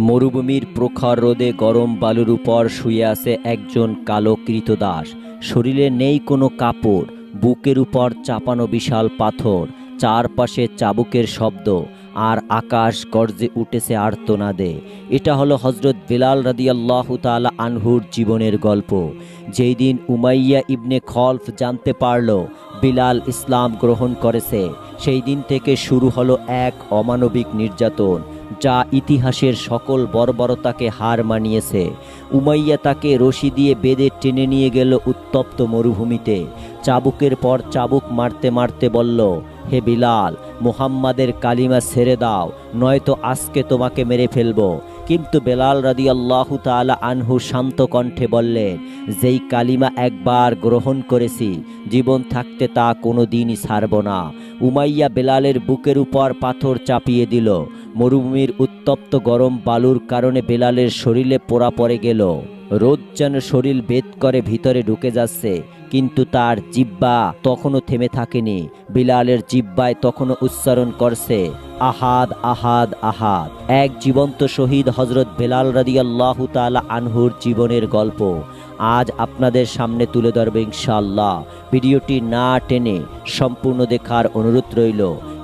মরুভূমির প্রখর রোদে গরম বালুর উপর শুয়ে আছে একজন কালো কৃতদাস। শরীরে নেই কোনো কাপড়, বুকের উপর চাপানো বিশাল পাথর, চারপাশে চাবুকের শব্দ, আর আকাশ গর্জে উঠেছে আর্তনাদে। এটা হলো হজরত বিলাল রাদিয়াল্লাহু তাআলা আনহুর জীবনের গল্প। যেই দিন উমাইয়া ইবনে খলফ জানতে পারল বিলাল ইসলাম গ্রহণ করেছে, সেই দিন থেকে শুরু হলো এক অমানবিক নির্যাতন, যা ইতিহাসের সকল বর্বরতাকে হার মানিয়েছে। উমাইয়া তাকে রশি দিয়ে বেঁধে টেনে নিয়ে গেল উত্তপ্ত মরুভূমিতে। চাবুকের পর চাবুক মারতে মারতে বলল, হে বিলাল, মুহাম্মাদের কালিমা ছেড়ে দাও, নয়তো আজকে তোমাকে মেরে ফেলবো। কিন্তু বেলাল রাদিয়াল্লাহু তাআলা আনহু শান্ত কণ্ঠে বললেন, যেই কালিমা একবার গ্রহণ করেছি, জীবন থাকতে তা কোনো দিনই ছাড়ব না। উমাইয়া বেলালের বুকের উপর পাথর চাপিয়ে দিল। মরুভূমির উত্তপ্ত গরম বালুর কারণে বেলালের শরীরে পোড়া পড়ে গেল। রোদ যেন শরীর ভেদ করে ভিতরে ঢুকে যাচ্ছে, কিন্তু তার জিহ্বা তখনও থেমে থাকেনি। বিলালের জিহ্বায় তখনও উচ্চারণ করছে, আহাদ আহাদ আহাদ। এক জীবন্ত শহীদ হজরত বেলাল রাদিয়াল্লাহু তাআলা আনহুর জীবনের গল্প আজ আপনাদের সামনে তুলে ধরবে ইনশাআল্লাহ। ভিডিওটি না টেনে সম্পূর্ণ দেখার অনুরোধ রইল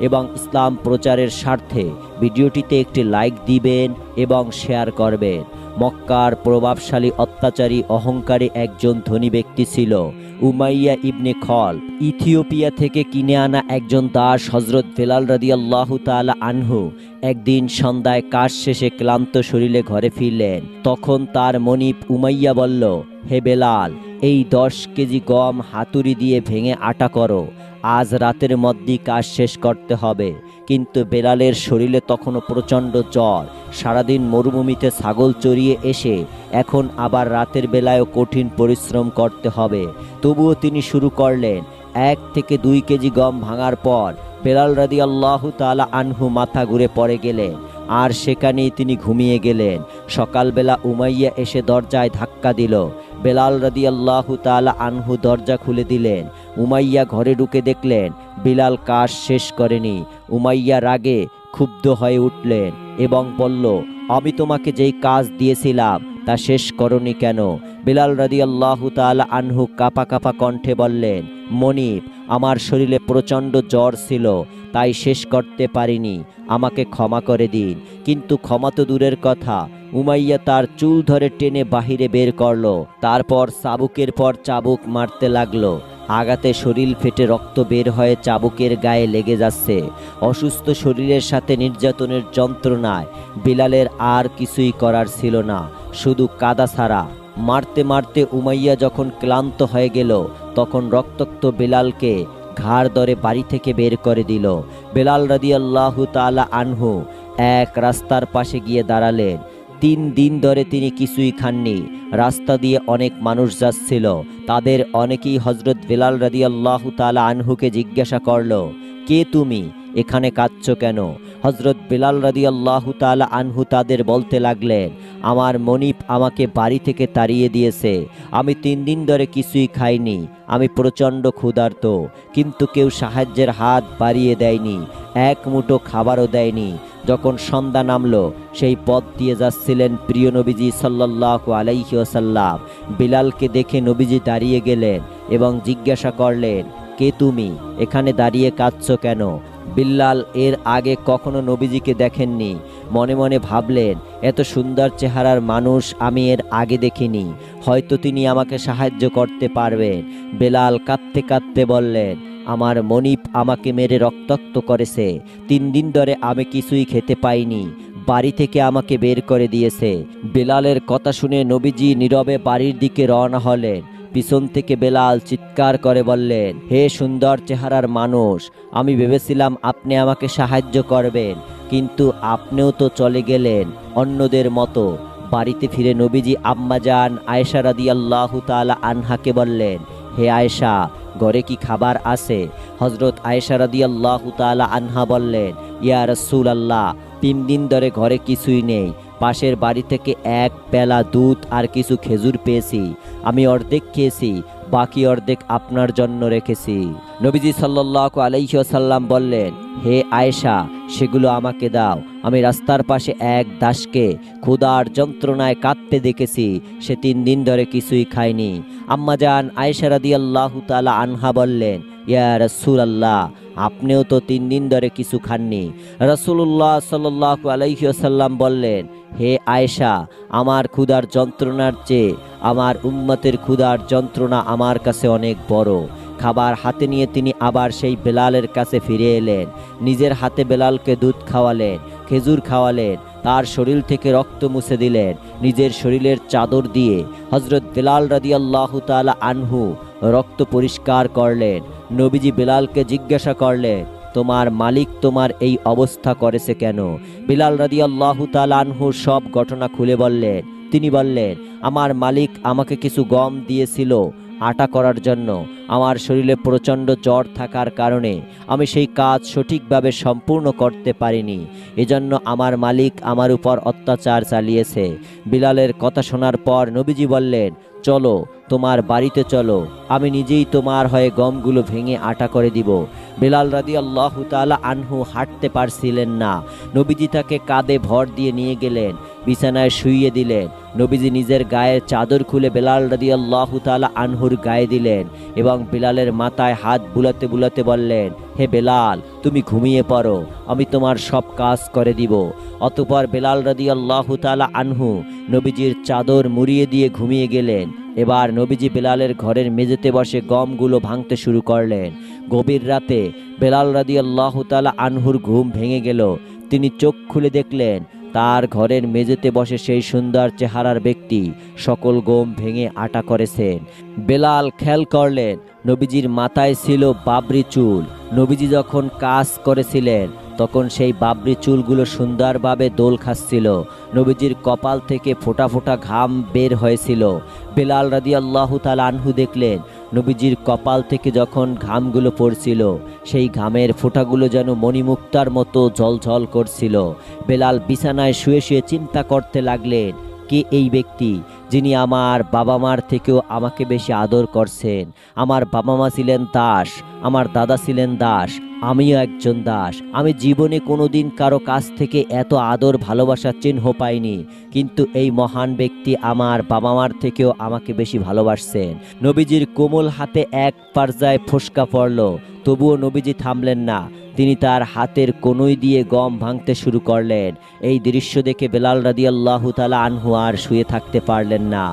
এবং ইসলাম প্রচারের স্বার্থে ভিডিওটিতে একটি লাইক দিবেন এবং শেয়ার করবেন। মক্কার প্রভাবশালী অত্যাচারী অহংকারী একজন ধনী ব্যক্তি ছিল উমাইয়া ইবনে খলফ। ইথিওপিয়া থেকে কিনে আনা একজন দাস হজরত বেলাল রাদিয়াল্লাহু তাআলা আনহু একদিন সন্ধ্যায় কাজ শেষে ক্লান্ত শরীরে ঘরে ফিরলেন। তখন তার মনিব উমাইয়া বলল, হে বেলাল, এই 10 কেজি গম হাতুড়ি দিয়ে ভেঙে আটা করো, আজ রাতের মধ্যেই কাজ শেষ করতে হবে। কিন্তু বেলালের শরীরে তখনও প্রচণ্ড জ্বর। সারাদিন মরুভূমিতে ছাগল চড়িয়ে এসে এখন আবার রাতের বেলায়ও কঠিন পরিশ্রম করতে হবে। তবুও তিনি শুরু করলেন। 1 থেকে 2 কেজি গম ভাঙার পর বেলাল রাদিয়াল্লাহু তাআলা আনহু মাথা ঘুরে পড়ে গেলেন, আর সেখানেই তিনি ঘুমিয়ে গেলেন। সকালবেলা উমাইয়া এসে দরজায় ধাক্কা দিল। বেলাল রাদিয়াল্লাহু তাআলা আনহু দরজা খুলে দিলেন। উমাইয়া ঘরে ঢুকে দেখলেন বিলাল কাজ শেষ করেনি। উমাইয়া রাগে ক্ষুব্ধ হয়ে উঠলেন এবং বলল, আমি তোমাকে যেই কাজ দিয়েছিলাম তা শেষ করনি কেন? বেলাল রাদিয়াল্লাহু তাআলা আনহু কাঁপা কাঁপা কণ্ঠে বললেন, মনিব, আমার শরীরে প্রচণ্ড জ্বর ছিল, তাই শেষ করতে পারিনি, আমাকে ক্ষমা করে দিন। কিন্তু ক্ষমা তো দূরের কথা, উমাইয়া তার চুল ধরে টেনে বাহিরে বের করলো। তারপর চাবুকের পর চাবুক মারতে লাগলো। আঘাতে শরীর ফেটে রক্ত বের হয়ে চাবুকের গায়ে লেগে যাচ্ছে। অসুস্থ শরীরের সাথে নির্যাতনের যন্ত্রণায় বিলালের আর কিছুই করার ছিল না, শুধু কাদা ছাড়া। মারতে মারতে উমাইয়া যখন ক্লান্ত হয়ে গেল, তখন রক্তাক্ত বেলালকে ঘাড় ধরে বাড়ি থেকে বের করে দিল। বেলাল রাদিয়াল্লাহু তাআলা আনহু এক রাস্তার পাশে গিয়ে দাঁড়ালেন। 3 দিন ধরে তিনি কিছুই খাননি। রাস্তা দিয়ে অনেক মানুষ যাচ্ছিল, তাদের অনেকেই হজরত বেলাল রাদিয়াল্লাহু তাআলা আনহুকে জিজ্ঞাসা করলো, কে তুমি, এখানে কাঁদছো কেন? হজরত বেলাল রাদিয়াল্লাহু তাআলা আনহু তাদের বলতে লাগলেন, আমার মনিব আমাকে বাড়ি থেকে তাড়িয়ে দিয়েছে, আমি 3 দিন ধরে কিছুই খাইনি, আমি প্রচণ্ড ক্ষুধার্ত, কিন্তু কেউ সাহায্যের হাত বাড়িয়ে দেয়নি, এক মুঠো খাবারও দেয়নি। যখন সন্ধ্যা নামলো, সেই পথ দিয়ে যাচ্ছিলেন প্রিয় নবীজি সাল্লাল্লাহু আলাইহি ওয়াসাল্লাম। বিলালকে দেখে নবীজি দাঁড়িয়ে গেলেন এবং জিজ্ঞাসা করলেন, কে তুমি, এখানে দাঁড়িয়ে কাঁদছো কেন? বিল্লাল এর আগে কখনো নবীজিকে দেখেননি। মনে মনে ভাবলেন, এত সুন্দর চেহারার মানুষ আমি এর আগে দেখিনি, হয়তো তিনি আমাকে সাহায্য করতে পারবেন। বেলাল কাঁদতে কাঁদতে বললেন, আমার মনিব আমাকে মেরে রক্তাক্ত করেছে, 3 দিন ধরে আমি কিছুই খেতে পাইনি, বাড়ি থেকে আমাকে বের করে দিয়েছে। বেলালের কথা শুনে নবীজি নীরবে বাড়ির দিকে রওনা হলেন। পিছন থেকে বেলাল চিৎকার করে বললেন, হে সুন্দর চেহারার মানুষ, আমি ভেবেছিলাম আপনি আমাকে সাহায্য করবেন, কিন্তু আপনিও তো চলে গেলেন অন্যদের মতো। বাড়িতে ফিরে নবীজি আম্মাজান আয়েশা রাদিয়াল্লাহু তাআলা আনহাকে বললেন, হে আয়েশা, ঘরে কি খাবার আছে? হজরত আয়েশা রাদিয়াল্লাহু তাআলা আনহা বললেন, ইয়া রাসূলুল্লাহ, 3 দিন ধরে ঘরে কিছুই নেই, পাশের বাড়ি থেকে 1 পেলা দুধ আর কিছু খেজুর পেয়েছি, আমি অর্ধেক খেয়েছি, বাকি অর্ধেক আপনার জন্য রেখেছি। নবীজি সাল্লাল্লাহু আলাইহি ওয়াসাল্লাম বললেন, হে আয়েশা, সেগুলো আমাকে দাও। আমি রাস্তার পাশে এক দাসকে ক্ষুধার যন্ত্রণায় কাঁদতে দেখেছি, সে 3 দিন ধরে কিছুই খায়নি। আম্মাজান আয়েশা রাদিয়াল্লাহু তাআলা আনহা বললেন, ইয়া রাসূলুল্লাহ, আপনিও তো 3 দিন ধরে কিছু খাননি। রাসূলুল্লাহ সাল্লাল্লাহু আলাইহি ওয়াসাল্লাম বললেন, হে আয়েশা, আমার ক্ষুধার যন্ত্রণার চেয়ে আমার উম্মতের ক্ষুধার যন্ত্রণা আমার কাছে অনেক বড়। খাবার হাতে নিয়ে তিনি আবার সেই বেলালের কাছে ফিরে এলেন। নিজের হাতে বেলালকে দুধ খাওয়ালেন, খেজুর খাওয়ালেন, তার শরীর থেকে রক্ত মুছে দিলেন। নিজের শরীরের চাদর দিয়ে হযরত বেলাল রাদিয়াল্লাহু তাআলা আনহু রক্ত পরিষ্কার করলেন। নবীজি বেলালকে জিজ্ঞাসা করলেন, তোমার মালিক তোমার এই অবস্থা করেছে কেন? বেলাল রাদিয়াল্লাহু তাআলা আনহু সব ঘটনা খুলে বললেন। তিনি বললেন, আমার মালিক আমাকে কিছু গম দিয়েছিল আটা করার জন্য। আমার শরীরে প্রচণ্ড জ্বর থাকার কারণে আমি সেই কাজ সঠিকভাবে সম্পূর্ণ করতে পারিনি। এজন্য আমার মালিক আমার উপর অত্যাচার চালিয়েছে। বিলালের কথা শোনার পর নবীজি বললেন, চলো, তোমার বাড়িতে চলো, আমি নিজেই তোমার হয়ে গমগুলো ভেঙে আটা করে দিব। বেলাল রাদিয়াল্লাহু তাআলা আনহু হাঁটতে পারছিলেন না। নবীজি তাকে কাঁধে ভর দিয়ে নিয়ে গেলেন, বিছানায় শুইয়ে দিলেন। নবীজি নিজের গায়ের চাদর খুলে বেলাল রাদিয়াল্লাহু তাআলা আনহুর গায়ে দিলেন এবং বেলালের মাথায় হাত বুলাতে বুলাতে বললেন, হে বেলাল, তুমি ঘুমিয়ে পড়ো, আমি তোমার সব কাজ করে দিব। অতঃপর বেলাল রাদিয়াল্লাহু তাআলা আনহু নবীজির চাদর মুড়িয়ে দিয়ে ঘুমিয়ে গেলেন। এবার নবীজি বেলালের ঘরের মেঝেতে বসে গমগুলো ভাঙতে শুরু করলেন। গভীর রাতে বেলাল রাদিয়াল্লাহু তাআলা আনহুর ঘুম ভেঙে গেল। তিনি চোখ খুলে দেখলেন, তার ঘরের মেঝেতে বসে সেই সুন্দর চেহারার ব্যক্তি সকল গম ভেঙে আটা করেছেন। বেলাল খেয়াল করলেন, নবীজির মাথায় ছিল বাবরি চুল। নবীজি যখন কাজ করেছিলেন তখন সেই বাবরি চুলগুলো সুন্দরভাবে দোল খাচ্ছিল। নবীজির কপাল থেকে ফোঁটা ফোঁটা ঘাম বের হয়েছিল। বেলাল রাদিয়াল্লাহু তাআলা আনহু দেখলেন, নবীজির কপাল থেকে যখন ঘামগুলো পড়ছিল সেই ঘামের ফোঁটাগুলো যেন মণিমুক্তার মতো ঝলঝল করছিল। বেলাল বিছানায় শুয়ে শুয়ে চিন্তা করতে লাগলেন, কে এই ব্যক্তি যিনি আমার বাবা মার থেকেও আমাকে বেশি আদর করছেন? আমার বাবা মা ছিলেন দাস, আমার দাদা ছিলেন দাস, আমিও একজন দাস। আমি জীবনে কোনোদিন কারো কাছ থেকে এত আদর ভালোবাসার চিহ্ন পাইনি, কিন্তু এই মহান ব্যক্তি আমার বাবা মার থেকেও আমাকে বেশি ভালোবাসছেন। নবীজির কোমল হাতে এক পর্যায়ে ফোসকা পড়ল, তবুও নবীজি থামলেন না। তিনি তার হাতের কনুই দিয়ে গম ভাঙতে শুরু করলেন। এই দৃশ্য দেখে বেলাল রাদিয়াল্লাহু তাআলা আনহু আর শুয়ে থাকতে পারলেন না।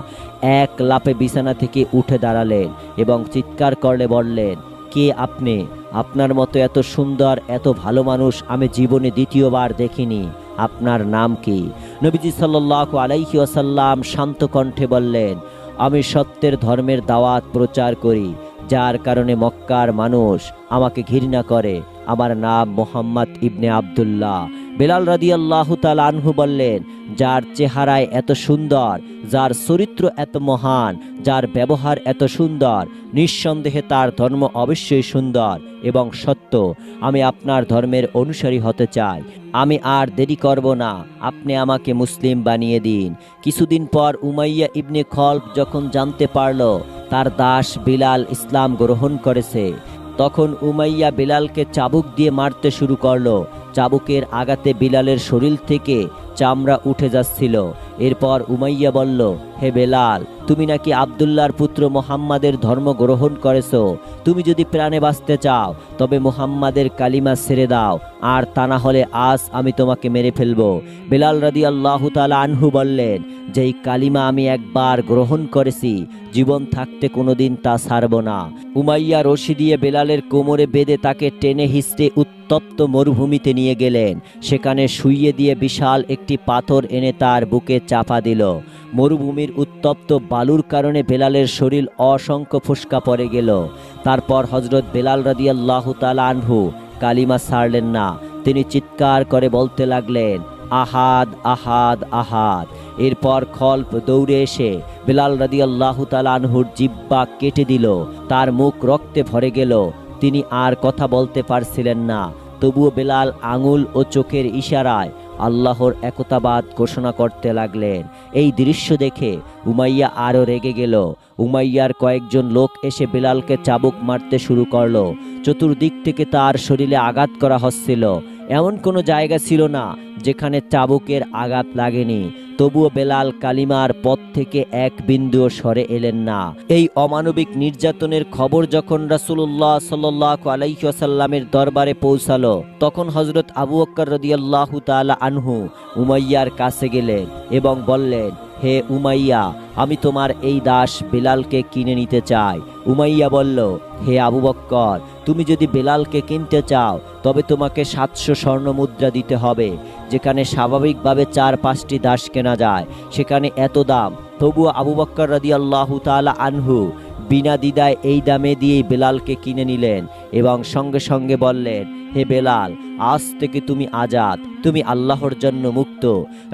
এক লাফে বিছানা থেকে উঠে দাঁড়ালেন এবং চিৎকার করলে বললেন, কে আপনি? আপনার মতো এত সুন্দর, এত ভালো মানুষ আমি জীবনে দ্বিতীয়বার দেখিনি। আপনার নাম কি? নবীজি সাল্লাল্লাহু আলাইহি ওয়াসাল্লাম শান্ত কণ্ঠে বললেন, আমি সত্যের ধর্মের দাওয়াত প্রচার করি, যার কারণে মক্কার মানুষ আমাকে ঘৃণা করে। আমার নাম মুহাম্মদ ইবনে আব্দুল্লাহ। বেলাল রাদিয়াল্লাহু তাআলা আনহু বললেন, যার চেহারায় এত সুন্দর, যার চরিত্র এত মহান, যার ব্যবহার এত সুন্দর, নিঃসন্দেহে তার ধর্ম অবশ্যই সুন্দর এবং সত্য। আমি আপনার ধর্মের অনুসারী হতে চাই। আমি আর দেরি করব না, আপনি আমাকে মুসলিম বানিয়ে দিন। কিছুদিন পর উমাইয়া ইবনে খলফ যখন জানতে পারল তার দাস বিলাল ইসলাম গ্রহণ করেছে, তখন উমাইয়া বিলালকে চাবুক দিয়ে মারতে শুরু করলো। চাবুকের আঘাতে বিলালের শরীর থেকে চামড়া উঠে যাচ্ছিল। এরপর উমাইয়া বলল, হে বেলাল, তুমি নাকি আব্দুল্লাহর পুত্র মুহাম্মাদের ধর্ম গ্রহণ করেছো। তুমি যদি প্রাণে বাঁচতে চাও তবে মুহাম্মাদের কালিমা ছেড়ে দাও, আর তা না হলে আজ আমি তোমাকে মেরে ফেলবো। বেলাল রাদিয়াল্লাহু তাআলা আনহু বললেন, যেই কালিমা আমি একবার গ্রহণ করেছি, জীবন থাকতে কোনোদিন তা ছাড়ব না। উমাইয়া রশি দিয়ে বেলালের কোমরে বেঁধে তাকে টেনে হিঁচড়ে উত্তপ্ত মরুভূমিতে নিয়ে গেলেন। সেখানে শুইয়ে দিয়ে বিশাল একটি পাথর এনে তার বুকে চাপা দিল। মরুভূমির উত্তপ্ত বালুর কারণে বেলালের শরীর অসংখ্য ফোসকা পড়ে গেল। তারপর হযরত বেলাল রাদিয়াল্লাহু তাআলা আনহু কালিমা ছাড়লেন না। তিনি চিৎকার করে বলতে লাগলেন, আহাদ আহাদ আহাদ। এরপর খলফ দৌড়ে এসে বেলাল রাদিয়াল্লাহু তাআলা আনহুর জিহ্বা কেটে দিল। তার মুখ রক্তে ভরে গেল। তিনি আর কথা বলতে পারছিলেন না। তবুও বেলাল আঙুল ও চোখের ইশারায় আল্লাহর একতাবাদ ঘোষণা করতে লাগলেন। এই দৃশ্য দেখে উমাইয়া আরও রেগে গেল। উমাইয়ার কয়েকজন লোক এসে বেলালকে চাবুক মারতে শুরু করলো। চতুর্দিক থেকে তার শরীরে আঘাত করা হচ্ছিল। এমন কোনো জায়গা ছিল না যেখানে চাবুকের আঘাত লাগেনি। তবুও বেলাল কালিমার পথ থেকে এক বিন্দুও সরে এলেন না। এই অমানবিক নির্যাতনের খবর যখন রাসূলুল্লাহ সাল্লাল্লাহু আলাইহি ওয়াসাল্লামের দরবারে পৌঁছালো, তখন হযরত আবু বকর রাদিয়াল্লাহু তাআলা আনহু উমাইয়ার কাছে গেলেন এবং বললেন, হে উমাইয়া, আমি তোমার এই দাস বেলালকে কিনে নিতে চাই। উমাইয়া বলল, হে আবু বকর, তুমি যদি বেলালকে কিনতে চাও তবে তোমাকে 700 স্বর্ণ মুদ্রা দিতে হবে। যেখানে স্বাভাবিকভাবে 4-5টি দাস কেনা যায় সেখানে এত দাম। তবুও আবু বকর রাদিয়াল্লাহু তাআলা আনহু বিনা দ্বিধায় এই দামে দিয়েই বেলালকে কিনে নিলেন এবং সঙ্গে সঙ্গে বললেন, হে বেলাল, আজ থেকে তুমি আজাদ, তুমি আল্লাহর জন্য মুক্ত।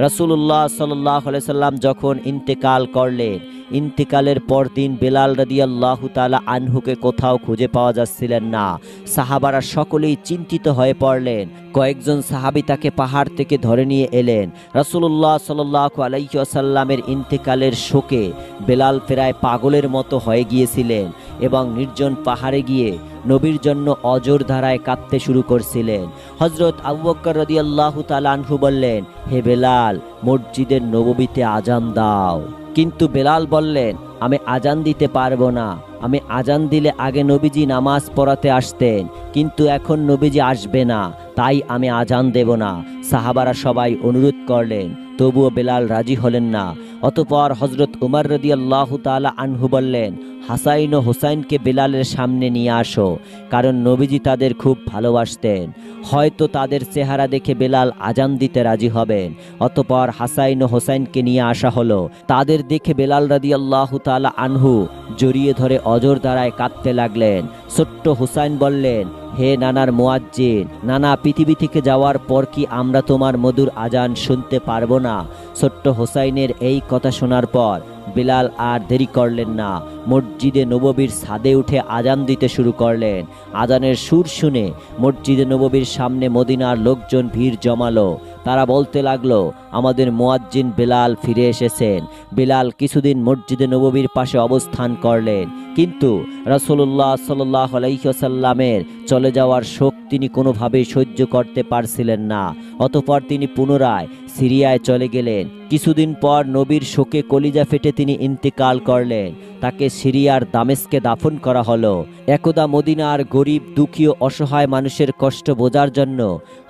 রাসূলুল্লাহ সাল্লাল্লাহু আলাইহি সাল্লাম যখন ইন্তেকাল করলেন, ইন্তেকালের পরদিন বেলাল রাদিয়াল্লাহু তাআলা আনহুকে কোথাও খুঁজে পাওয়া যাচ্ছিলেন না। সাহাবারা সকলেই চিন্তিত হয়ে পড়লেন। কয়েকজন সাহাবী তাকে পাহাড় থেকে ধরে নিয়ে এলেন। রাসূলুল্লাহ সাল্লাল্লাহু আলাইহি ওয়াসাল্লামের ইন্তেকালের শোকে বেলাল প্রায় পাগলের মতো হয়ে গিয়েছিলেন এবং নির্জন পাহাড়ে গিয়ে নবীর জন্য অজর ধারায় কাঁদতে শুরু করছিলেন। হযরত আবু বকর রাদিয়াল্লাহু তাআলা আনহু বললেন, হে বেলাল, মসজিদের নববীতে আজান দাও। কিন্তু বেলাল বললেন, আমি আজান দিতে পারবো না। আমি আজান দিলে আগে নবীজি নামাজ পড়াতে আসতেন, কিন্তু এখন নবীজি আসবে না, তাই আমি আজান দেব না। সাহাবারা সবাই অনুরোধ করলেন, তবুও বেলাল রাজি হলেন না। অতঃপর হযরত উমর রাদিয়াল্লাহু তাআলা আনহু বললেন, হাসাইন ও হোসাইনকে বেলালের সামনে নিয়ে আসো, কারণ নবীজি তাদের খুব ভালোবাসতেন। হয়তো তাদের চেহারা দেখে বেলাল আজান দিতে রাজি হবেন। অতঃপর হাসাইন ও হোসাইনকে নিয়ে আসা হলো। তাদের দেখে বেলাল রাদিয়াল্লাহু তাআলা আনহু জড়িয়ে ধরে অজর দ্বারায় কাঁদতে লাগলেন। ছোট্ট হোসাইন বললেন, হে নানার মুয়াজ্জিন, নানা, পৃথিবী থেকে যাওয়ার পর কি আমরা তোমার মধুর আজান শুনতে পারবো না? ছোট্ট হোসাইনের এই কথা শোনার পর বেলাল আর দেরি করলেন না। মসজিদে নববীর ছাদে উঠে আজান দিতে শুরু করলেন। আজানের সুর শুনে মসজিদে নববীর সামনে মদিনার লোকজন ভিড় জমালো। তারা বলতে লাগলো, আমাদের মুয়াজ্জিন বেলাল ফিরে এসেছেন। বেলাল কিছুদিন মসজিদে নববীর পাশে অবস্থান করলেন, কিন্তু রাসূলুল্লাহ সাল্লাল্লাহু আলাইহি ওয়াসাল্লামের চলে যাওয়ার শোক তিনি কোনোভাবেই সহ্য করতে পারছিলেন না। অতঃপর তিনি পুনরায় সিরিয়ায় চলে গেলেন। কিছুদিন পর নবীর শোকে কলিজা ফেটে তিনি ইন্তেকাল করলেন। তাকে সিরিয়ার দামেস্কে দাফন করা হলো। একদা মদিনার গরিব, দুঃখী ও অসহায় মানুষের কষ্ট বোঝার জন্য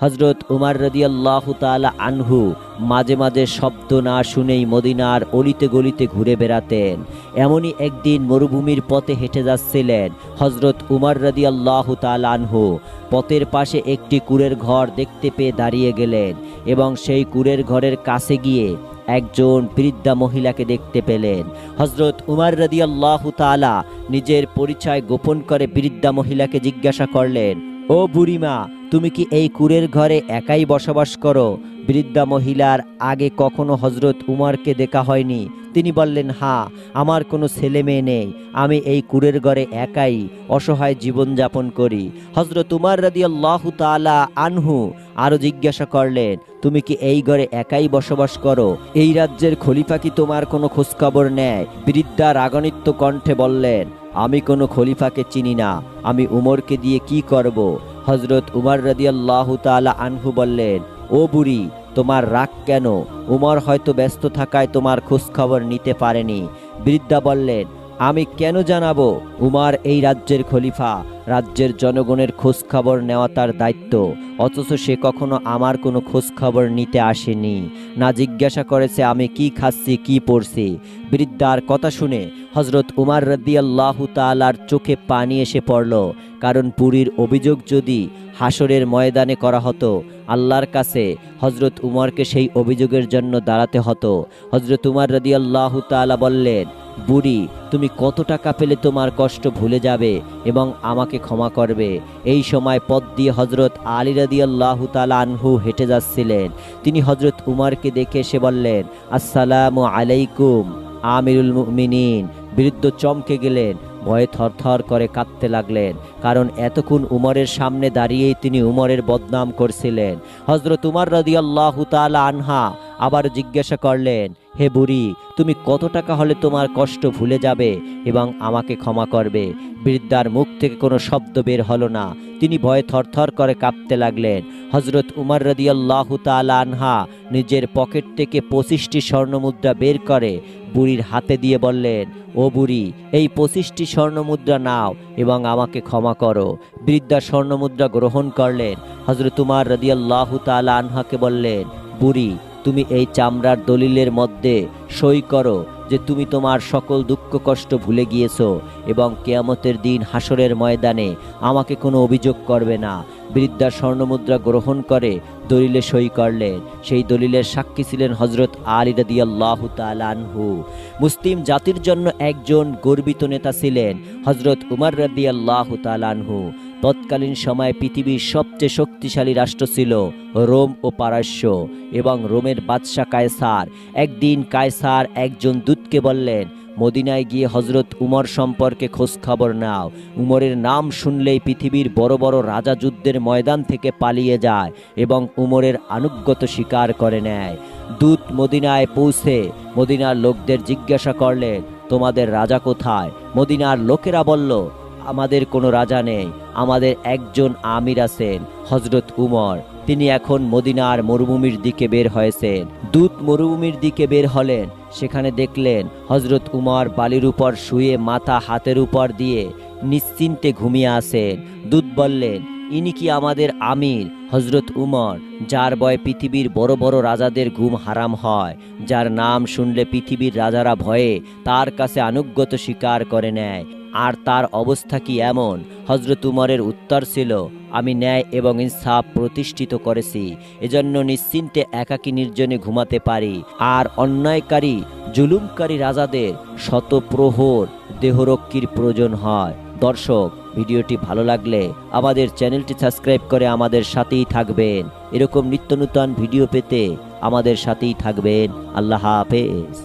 হযরত উমর রাদিয়াল্লাহু তাআলা আনহু মাঝে মাঝে শব্দ না শুনেই মদিনার অলিতে গলিতে ঘুরে বেড়াতেন। এমনই একদিন মরুভূমির পথে হেঁটে যাচ্ছিলেন হযরত উমর রাদিয়াল্লাহু তাআলা আনহু। পথের পাশে একটি কুঁড়ের ঘর দেখতে পেয়ে দাঁড়িয়ে গেলেন এবং সেই কুঁড়ের ঘরের কাছে গিয়ে একজন বৃদ্ধা মহিলাকে দেখতে পেলেন। হযরত উমর রাদিয়াল্লাহু তাআলা নিজের পরিচয় গোপন করে বৃদ্ধা মহিলাকে জিজ্ঞাসা করলেন, ও বুড়িমা, তুমি কি এই কুঁড়ের ঘরে একাই বসবাস করো? বৃদ্ধা মহিলার আগে কখনো হযরত উমরকে দেখা হয়নি। তিনি বললেন, হ্যাঁ, আমার কোনো ছেলে মেয়ে নেই, আমি এই কুঁড়ের ঘরে একাই অসহায় জীবনযাপন করি। হযরত উমর রাদিয়াল্লাহু তাআলা আনহু আরো জিজ্ঞাসা করলেন, তুমি কি এই ঘরে একাই বসবাস করো? এই রাজ্যের খলিফা কি তোমার কোনো খোঁজখবর নেয়? বৃদ্ধা রাগান্বিত কণ্ঠে বললেন, আমি কোনো খলিফাকে চিনি না, আমি উমরকে দিয়ে কি করব? হযরত উমর রাদিয়াল্লাহু তাআলা আনহু বললেন, ও বুড়ি, তোমার রাগ কেন? উমর হয়তো ব্যস্ত থাকায় তোমার খোঁজখবর নিতে পারেনি। বৃদ্ধা বললেন, আমি কেন জানাবো? উমর এই রাজ্যের খলিফা, রাজ্যের জনগণের খোঁজখবর নেওয়া তার দায়িত্ব, অথচ সে কখনো আমার কোনো খোঁজখবর নিতে আসেনি, না জিজ্ঞাসা করেছে আমি কি খাচ্ছি, কি পড়ছি। বৃদ্ধার কথা শুনে হযরত উমর রাদিয়াল্লাহু তাআলার চোখে পানি এসে পড়ল, কারণ বুড়ির অভিযোগ যদি হাসরের ময়দানে করা হতো, আল্লাহর কাছে হযরত উমরকে সেই অভিযোগের জন্য দাঁড়াতে হতো। হযরত উমর রাদিয়াল্লাহু তাআলা বললেন, বুড়ি, তুমি কত টাকা পেলে তোমার কষ্ট ভুলে যাবে এবং আমাকে ক্ষমা করবে? এই সময় পথ দিয়ে হযরত আলী রাদিয়াল্লাহু তাআলা আনহু হেঁটে যাচ্ছিলেন। তিনি হযরত উমরকে দেখে এসে বললেন, আসসালামু আলাইকুম আমিরুল মুমিনিন। বৃদ্ধ চমকে গেলেন। ভয়ে থরথর করে কাঁপতে লাগলেন, কারণ এতক্ষণ উমরের সামনে দাঁড়িয়েই তিনি উমরের বদনাম করছিলেন। হযরত উমর রাদিয়াল্লাহু তাআলা আনহা আবার জিজ্ঞাসা করলেন, হে বুড়ি, তুমি কত টাকা হলে তোমার কষ্ট ভুলে যাবে এবং আমাকে ক্ষমা করবে? বৃদ্ধার মুখ থেকে কোনো শব্দ বের হলো না, তিনি ভয়ে থরথর করে কাঁপতে লাগলেন। হযরত উমর রাদিয়াল্লাহু তাআলা আনহা নিজের পকেট থেকে 25টি স্বর্ণমুদ্রা বের করে বুড়ির হাতে দিয়ে বললেন, ও বুড়ি, এই 25টি স্বর্ণমুদ্রা নাও এবং আমাকে ক্ষমা করো। বৃদ্ধা স্বর্ণমুদ্রা গ্রহণ করলেন। হযরত উমর রাদিয়াল্লাহু তাআলা আনহাকে বললেন, বুড়ি, তুমি এই চামড়ার দলিলের মধ্যে সই করো যে তুমি তোমার সকল দুঃখ কষ্ট ভুলে গিয়েছো এবং কিয়ামতের দিন হাসরের ময়দানে আমাকে কোনো অভিযোগ করবে না। বৃদ্ধা স্বর্ণমুদ্রা গ্রহণ করে দলিলে সই করলেন। সেই দলিলের সাক্ষী ছিলেন হযরত আলী রাদিয়াল্লাহু তাআলা আনহু। মুসলিম জাতির জন্য একজন গর্বিত নেতা ছিলেন হযরত উমর রাদিয়াল্লাহু তাআলা আনহু। তৎকালীন সময়ে পৃথিবীর সবচেয়ে শক্তিশালী রাষ্ট্র ছিল রোম ও পারস্য এবং রোমের বাদশাহ কায়সার। একদিন কায়সার একজন দূতকে বললেন, মদিনায় গিয়ে হযরত উমর সম্পর্কে খোঁজ খবর নাও। উমরের নাম শুনলেই পৃথিবীর বড় বড় রাজা যুদ্ধের ময়দান থেকে পালিয়ে যায় এবং উমরের আনুগত্য স্বীকার করে নেয়। দূত মদিনায় পৌঁছে মদিনার লোকদের জিজ্ঞাসা করলেন, তোমাদের রাজা কোথায়? মদিনার লোকেরা বলল, আমাদের কোনো রাজা নেই, আমাদের একজন আমির আছেন, হযরত উমর। তিনি এখন মদিনার মরুভূমির দিকে বের হয়েছেন। দূত মরুভূমির দিকে বের হলেন। সেখানে দেখলেন হযরত উমর বালির উপর শুয়ে মাথা হাতের উপর দিয়ে নিশ্চিন্তে ঘুমিয়ে আছেন। দূত বললেন, ইনি কি আমাদের আমির হযরত উমর, যার ভয়ে পৃথিবীর বড় বড় রাজাদের ঘুম হারাম হয়, যার নাম শুনলে পৃথিবীর রাজারা ভয়ে তার কাছে আনুগত্য স্বীকার করে নেয়? আর তার অবস্থা কি এমন? হযরত উমরের উত্তর ছিল, আমি ন্যায় এবং ইনসাফ প্রতিষ্ঠিত করেছি, এজন্য নিশ্চিন্তে একাকী নির্জনে ঘুমাতে পারি। আর অন্যায়কারী জুলুমকারী রাজাদের শতপ্রহর দেহরক্ষীর প্রয়োজন হয়। দর্শক, ভিডিওটি ভালো লাগলে আমাদের চ্যানেলটি সাবস্ক্রাইব করে আমাদের সাথেই থাকবেন। এরকম নিত্য নতুন ভিডিও পেতে আমাদের সাথেই থাকবেন। আল্লাহ হাফেজ।